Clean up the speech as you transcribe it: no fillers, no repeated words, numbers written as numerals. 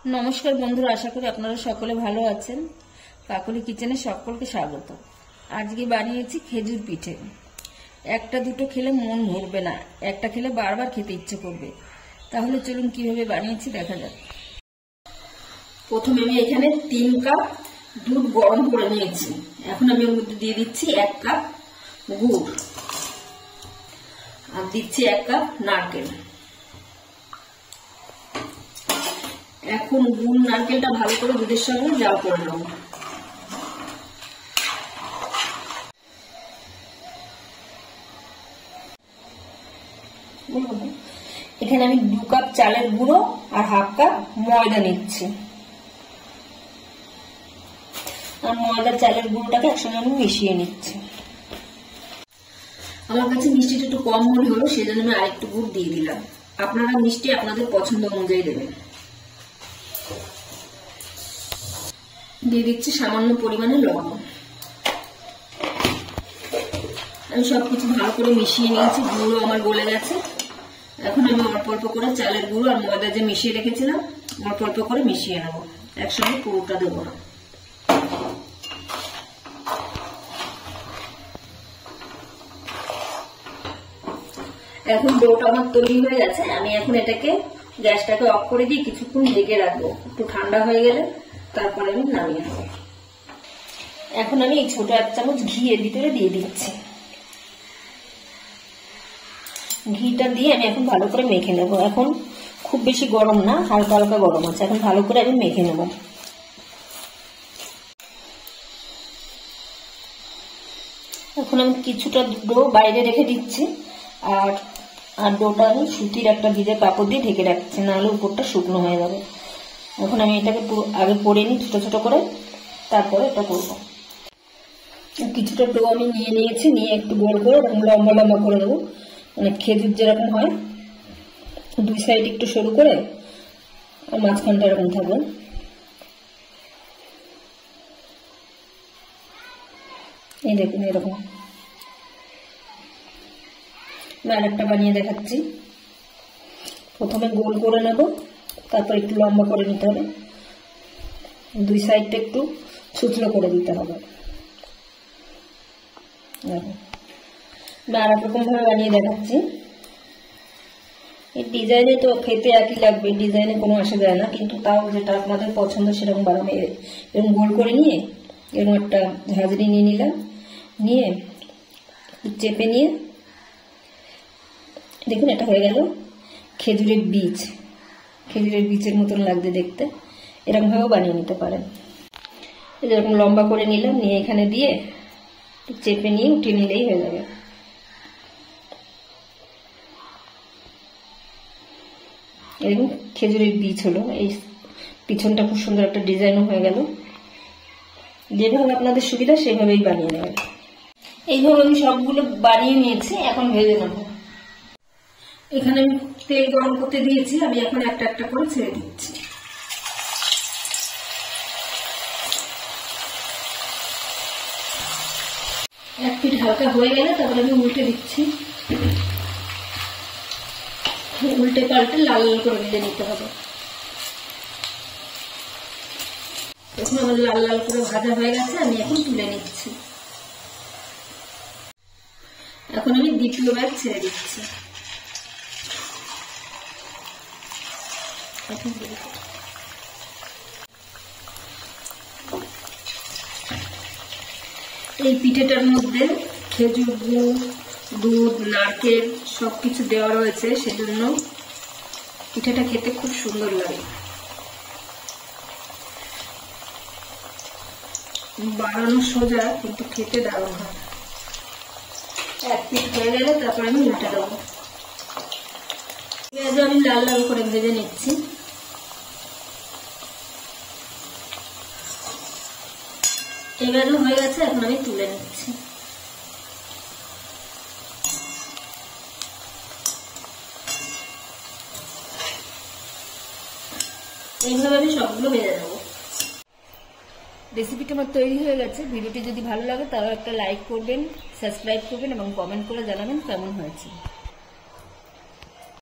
নমস্কার বন্ধুরা, আশা করি আপনারা সকলে ভালো আছেন। কাকলি কিচেনে সকলকে স্বাগত। আজকে বানিয়েছি খেজুর পিঠে। একটা দুটো খেলে মন ভরবে না, একটা খেলে বারবার খেতে ইচ্ছে করবে। তাহলে চলুন কিভাবে বানিয়েছি দেখা যাক। প্রথমে আমি এখানে 3 কাপ দুধ গরম করে নিয়েছি। এখন আমি ওর মধ্যে দিয়ে দিচ্ছি 1 কাপ গুড় আর দিচ্ছি 1 কাপ নারকেল। এখন গুড় নারকেলটা ভালো করে দুধের সঙ্গে জাল করে নেব। এখানে আমি 2 কাপ চালের গুঁড়ো আর 1/2 কাপ ময়দা নিচ্ছি। আর ময়দা চালের গুঁড়োটাকে একসঙ্গে আমি মিশিয়ে নিচ্ছি। আমার কাছে মিষ্টিটা একটু কম মনে হলো, সেজন্য আমি আরেকটু গুড় দিয়ে দিলাম। আপনারা মিষ্টি আপনাদের পছন্দ অনুযায়ী দেবেন। দিয়ে দিচ্ছি সামান্য পরিমাণে লবণ। আমি সবকিছু ভালো করে মিশিয়ে নিয়েছি, গুঁড়ো আমার গলে গেছে। এখন আমি অল্প অল্প করে চালের গুঁড়ো আর ময়দা যে মিশিয়ে রেখেছিলাম অল্প অল্প করে মিশিয়ে নেব, একসঙ্গে পুরোটা দেবো না। এখন ডোটা আমার তৈরি হয়ে গেছে। আমি এখন এটাকে গ্যাসটাকে অফ করে দিয়ে কিছুক্ষণ ঢেকে রাখবো, একটু ঠান্ডা হয়ে গেলে তারপরে আমি নামিয়ে নেব। এখন আমি এই ছোট 1 চামচ ঘি এর ভিতরে দিয়ে দিচ্ছি। ঘিটা দিয়ে আমি এখন ভালো করে মেখে নেব। এখন খুব বেশি গরম না, হালকা হালকা গরম আছে। এখন ভালো করে আমি মেখে নেব। এখন আমি কিছুটা ডো বাইরে রেখে দিচ্ছি আর ডোটা আমি সুতির একটা ভিজে কাপড় দিয়ে ঢেকে রাখছি, নাহলে উপরটা শুকনো হয়ে যাবে। এখন আমি এটাকে আগে করে নিই ছোট ছোট করে, তারপরে এটা করব। কিছুটা ডো আমি নিয়ে নিয়েছি, নিয়ে একটু গোল করে লম্বা লম্বা করে দেবো, মানে খেজুর যেরকম হয় 2 সাইড একটু সরু করে আর মাঝখানটা এরকম থাকবে। এই দেখুন এরকম। আরেকটা বানিয়ে দেখাচ্ছি। প্রথমে গোল করে নেব, তারপর একটু লম্বা করে নিতে হবে, 2 সাইডটা একটু ছুচলো করে দিতে হবে। আর এক রকম ভাবে বানিয়ে দেখাচ্ছি। এই ডিজাইনে তো খেতে একই লাগবে, ডিজাইনে কোনো আসা যায় না, কিন্তু তাও যেটা আপনাদের পছন্দ সেরকম বানাবো। এরকম গোল করে নিয়ে এরকম একটা ঝাঁঝরি নিয়ে নিলাম, নিয়ে চেপে নিয়ে দেখুন এটা হয়ে গেল খেজুরের বীজ। খেজুরের বীজের মতন লাগবে দেখতে, এরকম ভাবেও বানিয়ে নিতে পারেন। এরকম লম্বা করে নিলাম, নিয়ে এখানে দিয়ে চেপে নিয়ে উঠিয়ে নিলেই হয়ে যাবে। এরকম খেজুরের বীজ হলো। এই পিছনটা খুব সুন্দর একটা ডিজাইনও হয়ে গেল। যেভাবে আপনাদের সুবিধা সেভাবেই বানিয়ে নেবেন। এইভাবে আমি সবগুলো বানিয়ে নিয়েছি, এখন ভেজে নেব। এখানে আমি তেল গরম করতে দিয়েছি, আমি এখন একটা একটা করে ছেড়ে দিচ্ছি। এক পিঠ হালকা হয়ে গেলে তারপরে আমি উল্টে দিচ্ছি। উল্টে পাল্টে লাল লাল করে ভেজে নিতে হবে। এখন আমার লাল লাল করে ভাজা হয়ে গেছে, আমি এখন তুলে নিচ্ছি। এখন আমি দ্বিতীয় ব্যাগ ছেড়ে দিচ্ছি। এই পিঠেটার মধ্যে খেজুর গুড়, দুধ, নারকেল সবকিছু দেওয়া রয়েছে, সেজন্য পিঠেটা খেতে খুব সুন্দর লাগে। বানানো সোজা, কিন্তু খেতে দারুণ হয়। এক পিঠ হয়ে গেলে তারপরে আমি উল্টে দেবো। পেঁয়াজ আমি লাল লাল করে ভেজে নিচ্ছি। এবারে হয়ে গেছে, এখন আমি তুলে নিচ্ছি। এইভাবে আমি সবগুলো ভেজে নেবো। রেসিপিটা আমার তৈরি হয়ে গেছে। ভিডিওটি যদি ভালো লাগে তাহলে একটা লাইক করবেন, সাবস্ক্রাইব করবেন এবং কমেন্ট করে জানাবেন কেমন হয়েছে।